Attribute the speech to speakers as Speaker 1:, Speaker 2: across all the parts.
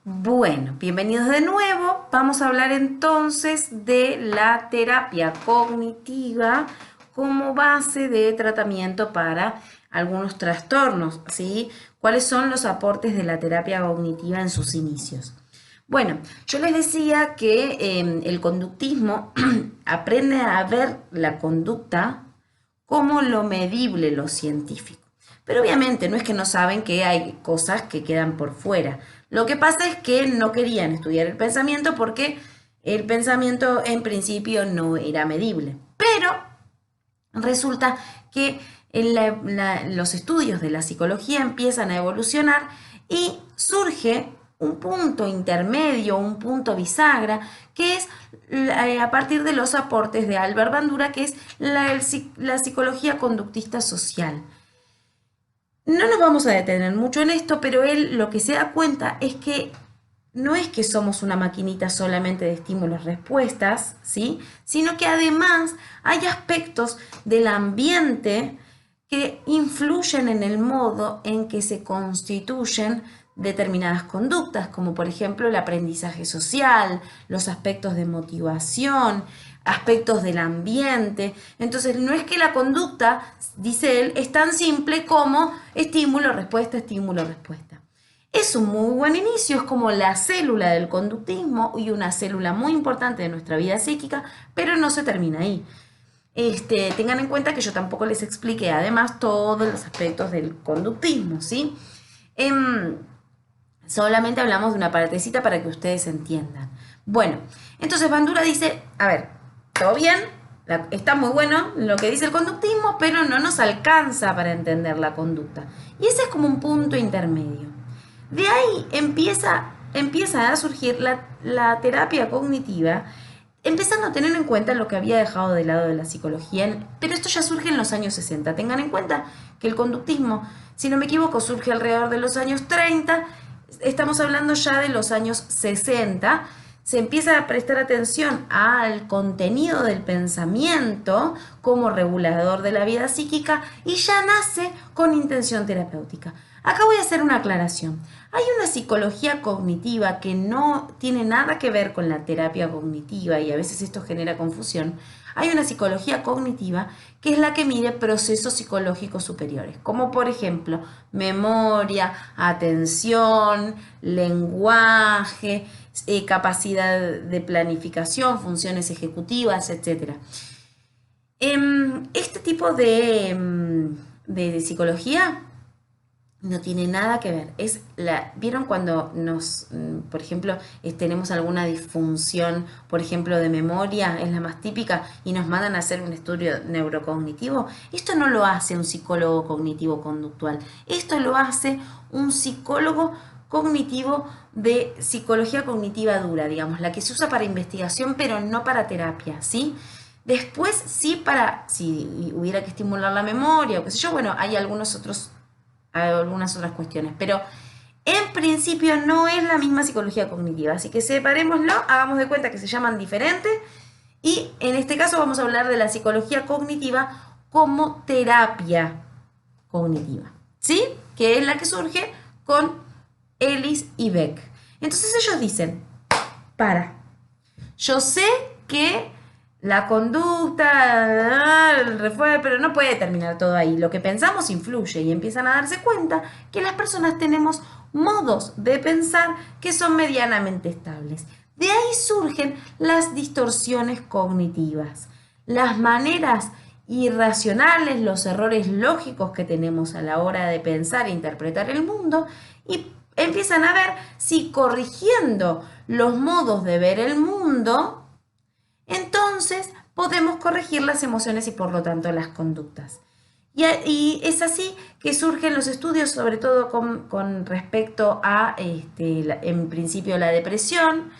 Speaker 1: Bueno, bienvenidos de nuevo. Vamos a hablar entonces de la terapia cognitiva como base de tratamiento para algunos trastornos, ¿sí? ¿Cuáles son los aportes de la terapia cognitiva en sus inicios? Bueno, yo les decía que el conductismo aprende a ver la conducta como lo medible, lo científico. Pero obviamente no es que no saben que hay cosas que quedan por fuera. Lo que pasa es que no querían estudiar el pensamiento porque el pensamiento en principio no era medible. Pero resulta que los estudios de la psicología empiezan a evolucionar y surge un punto intermedio, un punto bisagra, que es a partir de los aportes de Albert Bandura, que es la psicología conductista social. No nos vamos a detener mucho en esto, pero él lo que se da cuenta es que no es que somos una maquinita solamente de estímulos-respuestas, ¿sí? Sino que además hay aspectos del ambiente que influyen en el modo en que se constituyen determinadas conductas, como por ejemplo el aprendizaje social, los aspectos de motivación, aspectos del ambiente. Entonces no es que la conducta, dice él, es tan simple como estímulo-respuesta, estímulo-respuesta. Es un muy buen inicio, es como la célula del conductismo y una célula muy importante de nuestra vida psíquica, pero no se termina ahí. Tengan en cuenta que yo tampoco les expliqué además todos los aspectos del conductismo, ¿sí? Solamente hablamos de una partecita para que ustedes entiendan. Bueno, entonces Bandura dice, a ver, todo bien, está muy bueno lo que dice el conductismo, pero no nos alcanza para entender la conducta. Y ese es como un punto intermedio. De ahí empieza a surgir la terapia cognitiva, empezando a tener en cuenta lo que había dejado de lado de la psicología, pero esto ya surge en los años 60. Tengan en cuenta que el conductismo, si no me equivoco, surge alrededor de los años 30, estamos hablando ya de los años 60, se empieza a prestar atención al contenido del pensamiento como regulador de la vida psíquica y ya nace con intención terapéutica. Acá voy a hacer una aclaración. Hay una psicología cognitiva que no tiene nada que ver con la terapia cognitiva y a veces esto genera confusión. Hay una psicología cognitiva que es la que mide procesos psicológicos superiores, como por ejemplo memoria, atención, lenguaje, capacidad de planificación, funciones ejecutivas, etc. Este tipo de psicología no tiene nada que ver. ¿Vieron cuando por ejemplo, tenemos alguna disfunción, por ejemplo, de memoria, es la más típica, y nos mandan a hacer un estudio neurocognitivo? Esto no lo hace un psicólogo cognitivo-conductual. Esto lo hace un psicólogo cognitivo de psicología cognitiva dura, digamos, la que se usa para investigación, pero no para terapia, ¿sí? Después, sí, si hubiera que estimular la memoria o qué sé yo, bueno, hay algunas otras cuestiones, pero en principio no es la misma psicología cognitiva, así que separémoslo, hagamos de cuenta que se llaman diferentes y en este caso vamos a hablar de la psicología cognitiva como terapia cognitiva, ¿sí? Que es la que surge con Ellis y Beck. Entonces ellos dicen, yo sé que la conducta, el refuerzo, pero no puede terminar todo ahí. Lo que pensamos influye y empiezan a darse cuenta que las personas tenemos modos de pensar que son medianamente estables. De ahí surgen las distorsiones cognitivas, las maneras irracionales, los errores lógicos que tenemos a la hora de pensar e interpretar el mundo y empiezan a ver si corrigiendo los modos de ver el mundo, entonces podemos corregir las emociones y por lo tanto las conductas. Y es así que surgen los estudios, sobre todo con respecto a, en principio, la depresión.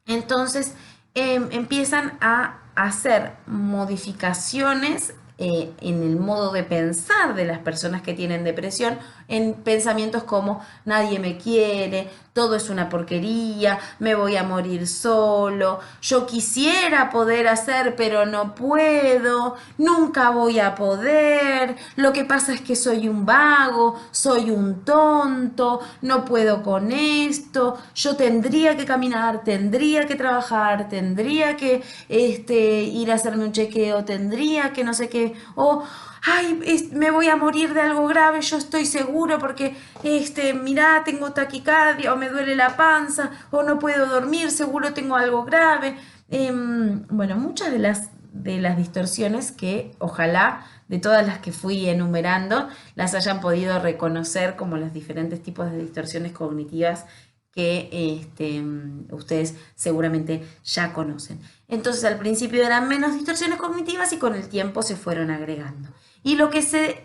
Speaker 1: Entonces empiezan a hacer modificaciones en el modo de pensar de las personas que tienen depresión, en pensamientos como nadie me quiere, todo es una porquería, me voy a morir solo, yo quisiera poder hacer pero no puedo, nunca voy a poder, lo que pasa es que soy un vago, soy un tonto, no puedo con esto, yo tendría que caminar, tendría que trabajar, tendría que ir a hacerme un chequeo, tendría que no sé qué, o ay, me voy a morir de algo grave, yo estoy seguro porque, mirá, tengo taquicardia o me duele la panza o no puedo dormir, seguro tengo algo grave. Bueno, muchas de las distorsiones que ojalá de todas las que fui enumerando las hayan podido reconocer como los diferentes tipos de distorsiones cognitivas que ustedes seguramente ya conocen. Entonces al principio eran menos distorsiones cognitivas y con el tiempo se fueron agregando. Y lo que se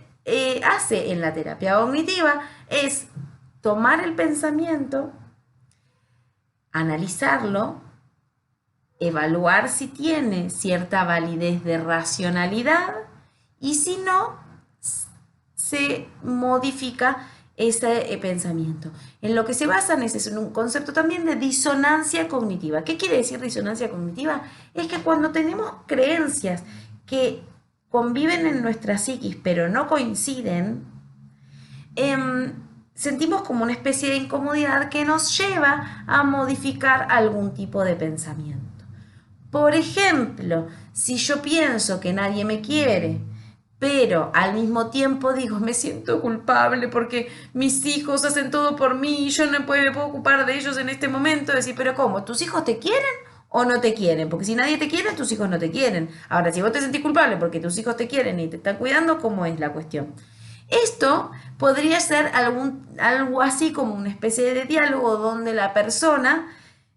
Speaker 1: hace en la terapia cognitiva es tomar el pensamiento, analizarlo, evaluar si tiene cierta validez de racionalidad y si no, se modifica ese pensamiento. En lo que se basan es en un concepto también de disonancia cognitiva. ¿Qué quiere decir disonancia cognitiva? Es que cuando tenemos creencias que conviven en nuestra psiquis pero no coinciden, sentimos como una especie de incomodidad que nos lleva a modificar algún tipo de pensamiento. Por ejemplo, si yo pienso que nadie me quiere, pero al mismo tiempo digo, me siento culpable porque mis hijos hacen todo por mí y yo no me puedo ocupar de ellos en este momento, decir, pero ¿cómo? ¿Tus hijos te quieren o no te quieren? Porque si nadie te quiere, tus hijos no te quieren. Ahora, si vos te sentís culpable porque tus hijos te quieren y te están cuidando, ¿cómo es la cuestión? Esto podría ser algo así como una especie de diálogo donde la persona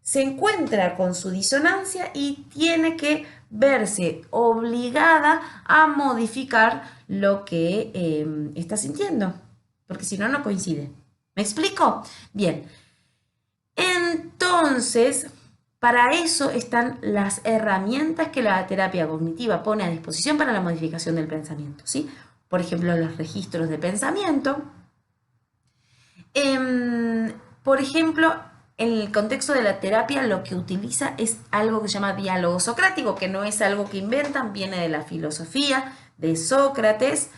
Speaker 1: se encuentra con su disonancia y tiene que verse obligada a modificar lo que está sintiendo, porque si no, no coincide. ¿Me explico? Bien. Entonces, para eso están las herramientas que la terapia cognitiva pone a disposición para la modificación del pensamiento, ¿sí? Por ejemplo, los registros de pensamiento. Por ejemplo, en el contexto de la terapia lo que utiliza es algo que se llama diálogo socrático, que no es algo que inventan, viene de la filosofía de Sócrates.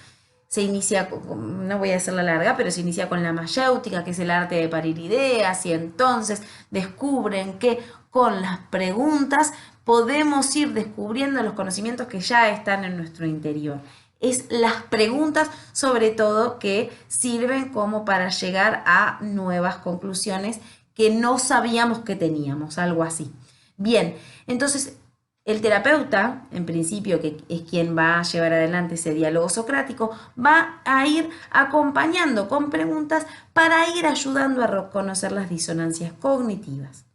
Speaker 1: Se inicia, no voy a hacerla larga, pero se inicia con la mayéutica, que es el arte de parir ideas, y entonces descubren que con las preguntas podemos ir descubriendo los conocimientos que ya están en nuestro interior. Es las preguntas sobre todo que sirven como para llegar a nuevas conclusiones que no sabíamos que teníamos, algo así. Bien, entonces el terapeuta, en principio, que es quien va a llevar adelante ese diálogo socrático, va a ir acompañando con preguntas para ir ayudando a reconocer las disonancias cognitivas.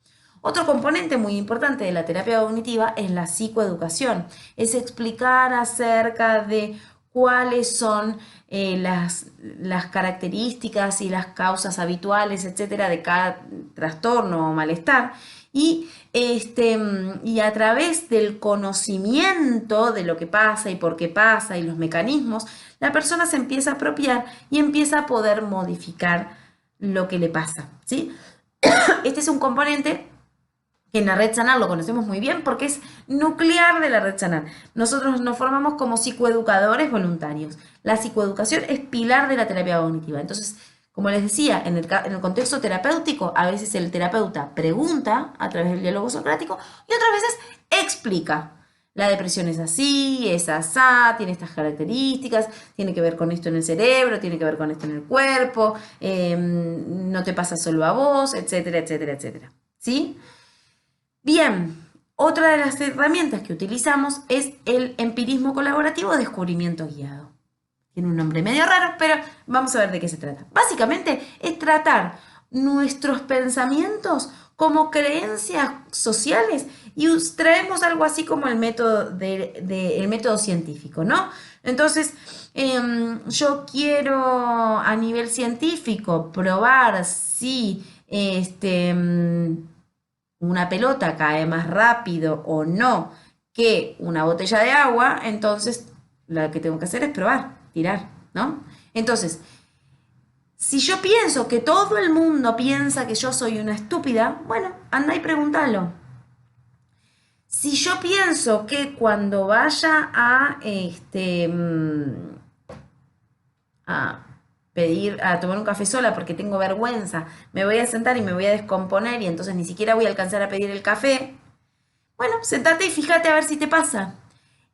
Speaker 1: Otro componente muy importante de la terapia cognitiva es la psicoeducación, es explicar acerca de cuáles son las características y las causas habituales, etcétera, de cada trastorno o malestar. Y a través del conocimiento de lo que pasa y por qué pasa y los mecanismos, la persona se empieza a apropiar y empieza a poder modificar lo que le pasa, ¿sí? Este es un componente que en la red Sanar lo conocemos muy bien porque es nuclear de la red Sanar. Nosotros nos formamos como psicoeducadores voluntarios. La psicoeducación es pilar de la terapia cognitiva. Entonces, como les decía, en el contexto terapéutico, a veces el terapeuta pregunta a través del diálogo socrático y otras veces explica. La depresión es así, es asá, tiene estas características, tiene que ver con esto en el cerebro, tiene que ver con esto en el cuerpo, no te pasa solo a vos, etcétera, etcétera, etcétera. ¿Sí? Bien, otra de las herramientas que utilizamos es el empirismo colaborativo o descubrimiento guiado. Tiene un nombre medio raro, pero vamos a ver de qué se trata. Básicamente es tratar nuestros pensamientos como creencias sociales y traemos algo así como el método, el método científico, ¿no? Entonces, yo quiero a nivel científico probar si una pelota cae más rápido o no que una botella de agua, entonces lo que tengo que hacer es probar, tirar, ¿no? Entonces, Si yo pienso que todo el mundo piensa que yo soy una estúpida, bueno, anda y pregúntalo. Si yo pienso que cuando vaya a pedir, a tomar un café sola porque tengo vergüenza, me voy a sentar y me voy a descomponer y entonces ni siquiera voy a alcanzar a pedir el café, bueno, sentate y fíjate a ver si te pasa.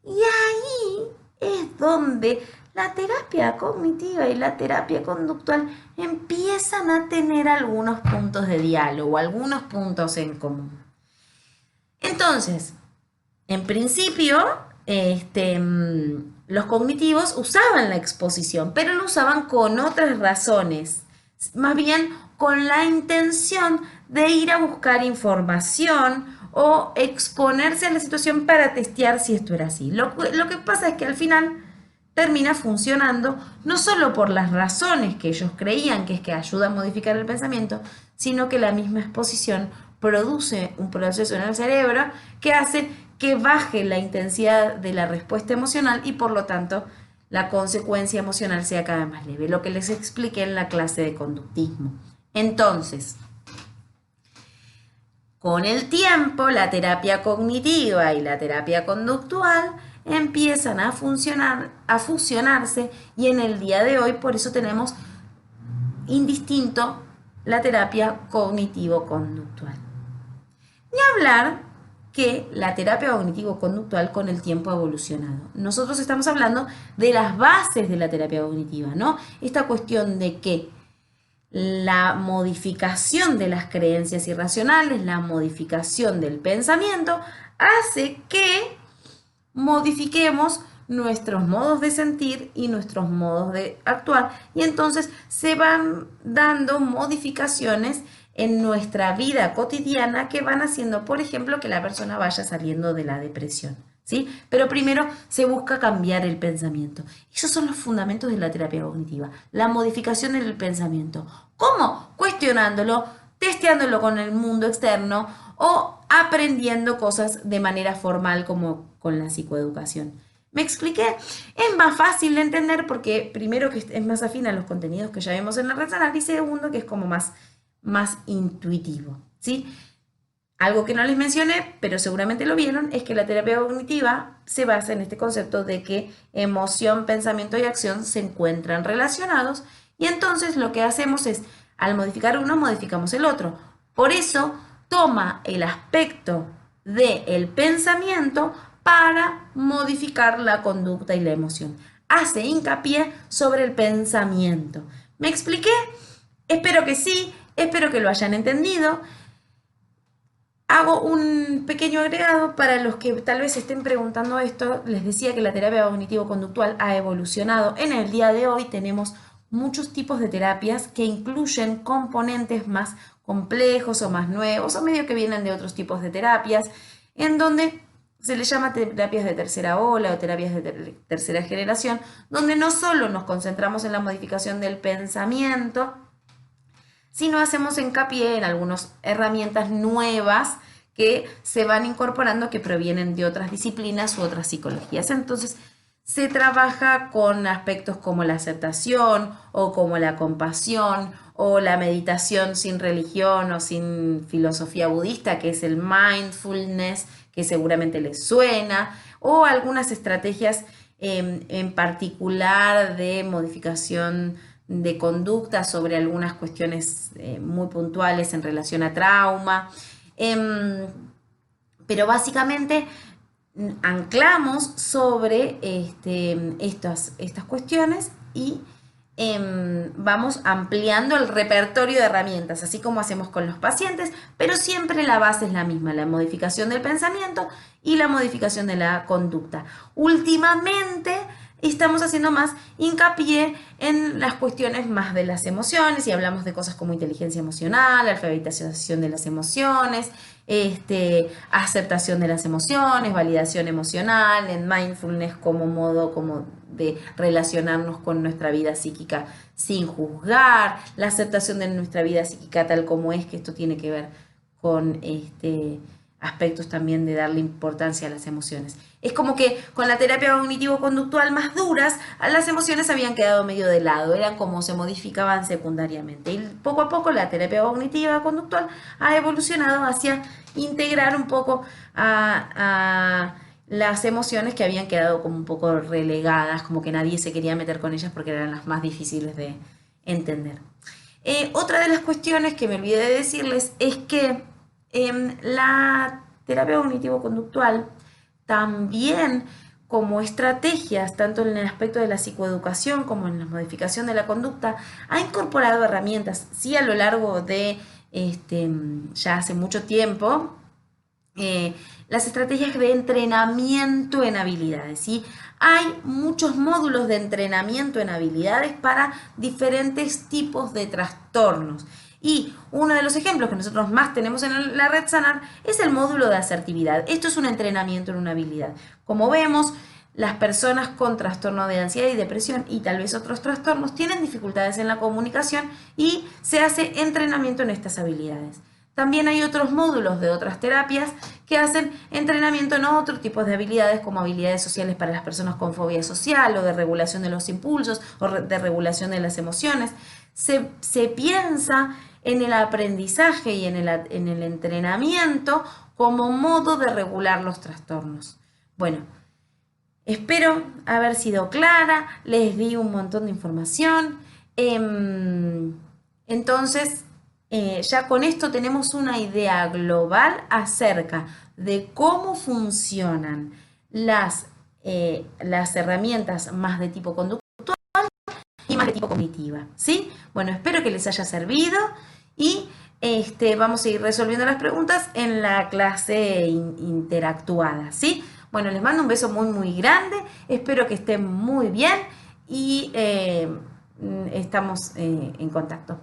Speaker 1: Y ahí es donde la terapia cognitiva y la terapia conductual empiezan a tener algunos puntos de diálogo, algunos puntos en común. Entonces, en principio, los cognitivos usaban la exposición, pero lo usaban con otras razones, más bien con la intención de ir a buscar información o exponerse a la situación para testear si esto era así. Lo que pasa es que al final termina funcionando no solo por las razones que ellos creían, que es que ayuda a modificar el pensamiento, sino que la misma exposición produce un proceso en el cerebro que hace que baje la intensidad de la respuesta emocional y por lo tanto la consecuencia emocional sea cada vez más leve, lo que les expliqué en la clase de conductismo. Entonces, con el tiempo, la terapia cognitiva y la terapia conductual empiezan a fusionarse y en el día de hoy por eso tenemos indistinto la terapia cognitivo-conductual. Ni hablar que la terapia cognitivo-conductual con el tiempo ha evolucionado. Nosotros estamos hablando de las bases de la terapia cognitiva, ¿no? Esta cuestión de que la modificación de las creencias irracionales, la modificación del pensamiento, hace que modifiquemos nuestros modos de sentir y nuestros modos de actuar y entonces se van dando modificaciones en nuestra vida cotidiana que van haciendo, por ejemplo, que la persona vaya saliendo de la depresión, ¿sí? Pero primero se busca cambiar el pensamiento. Esos son los fundamentos de la terapia cognitiva, la modificación del pensamiento. ¿Cómo? Cuestionándolo, testeándolo con el mundo externo o aprendiendo cosas de manera formal como con la psicoeducación. ¿Me expliqué? Es más fácil de entender porque primero que es más afín a los contenidos que ya vemos en la red sanal y segundo que es como más intuitivo, ¿sí? Algo que no les mencioné, pero seguramente lo vieron, es que la terapia cognitiva se basa en este concepto de que emoción, pensamiento y acción se encuentran relacionados y entonces lo que hacemos es, al modificar uno, modificamos el otro. Por eso toma el aspecto del pensamiento para modificar la conducta y la emoción. Hace hincapié sobre el pensamiento. ¿Me expliqué? Espero que sí, espero que lo hayan entendido. Hago un pequeño agregado para los que tal vez estén preguntando esto. Les decía que la terapia cognitivo-conductual ha evolucionado. En el día de hoy tenemos muchos tipos de terapias que incluyen componentes más complejos o más nuevos o medio que vienen de otros tipos de terapias, en donde se les llama terapias de tercera ola o terapias de tercera generación, donde no solo nos concentramos en la modificación del pensamiento, sino hacemos hincapié en algunas herramientas nuevas que se van incorporando que provienen de otras disciplinas u otras psicologías. Entonces, se trabaja con aspectos como la aceptación o como la compasión o la meditación sin religión o sin filosofía budista, que es el mindfulness, que seguramente les suena, o algunas estrategias en particular de modificación de conducta sobre algunas cuestiones muy puntuales en relación a trauma. Pero básicamente anclamos sobre estas cuestiones y vamos ampliando el repertorio de herramientas, así como hacemos con los pacientes, pero siempre la base es la misma, la modificación del pensamiento y la modificación de la conducta. Últimamente estamos haciendo más hincapié en las cuestiones más de las emociones y hablamos de cosas como inteligencia emocional, alfabetización de las emociones, aceptación de las emociones, validación emocional, en mindfulness como modo como de relacionarnos con nuestra vida psíquica sin juzgar, la aceptación de nuestra vida psíquica tal como es, que esto tiene que ver con aspectos también de darle importancia a las emociones. Es como que con la terapia cognitivo-conductual más duras, las emociones habían quedado medio de lado, eran como se modificaban secundariamente. Y poco a poco la terapia cognitiva-conductual ha evolucionado hacia integrar un poco a las emociones que habían quedado como un poco relegadas, como que nadie se quería meter con ellas porque eran las más difíciles de entender. Otra de las cuestiones que me olvidé de decirles es que la terapia cognitivo-conductual también como estrategias, tanto en el aspecto de la psicoeducación como en la modificación de la conducta, ha incorporado herramientas, sí, a lo largo de ya hace mucho tiempo, las estrategias de entrenamiento en habilidades, ¿sí? Hay muchos módulos de entrenamiento en habilidades para diferentes tipos de trastornos. Y uno de los ejemplos que nosotros más tenemos en la red Sanar es el módulo de asertividad. Esto es un entrenamiento en una habilidad. Como vemos, las personas con trastorno de ansiedad y depresión y tal vez otros trastornos tienen dificultades en la comunicación y se hace entrenamiento en estas habilidades. También hay otros módulos de otras terapias que hacen entrenamiento en otros tipos de habilidades, como habilidades sociales para las personas con fobia social, o de regulación de los impulsos, o de regulación de las emociones. Se piensa en el aprendizaje y en el entrenamiento como modo de regular los trastornos. Bueno, espero haber sido clara, les di un montón de información. Entonces, ya con esto tenemos una idea global acerca de cómo funcionan las herramientas más de tipo conductual y más de tipo cognitiva, ¿sí? Bueno, espero que les haya servido y vamos a ir resolviendo las preguntas en la clase interactuada, ¿sí? Bueno, les mando un beso muy, muy grande, espero que estén muy bien y estamos en contacto.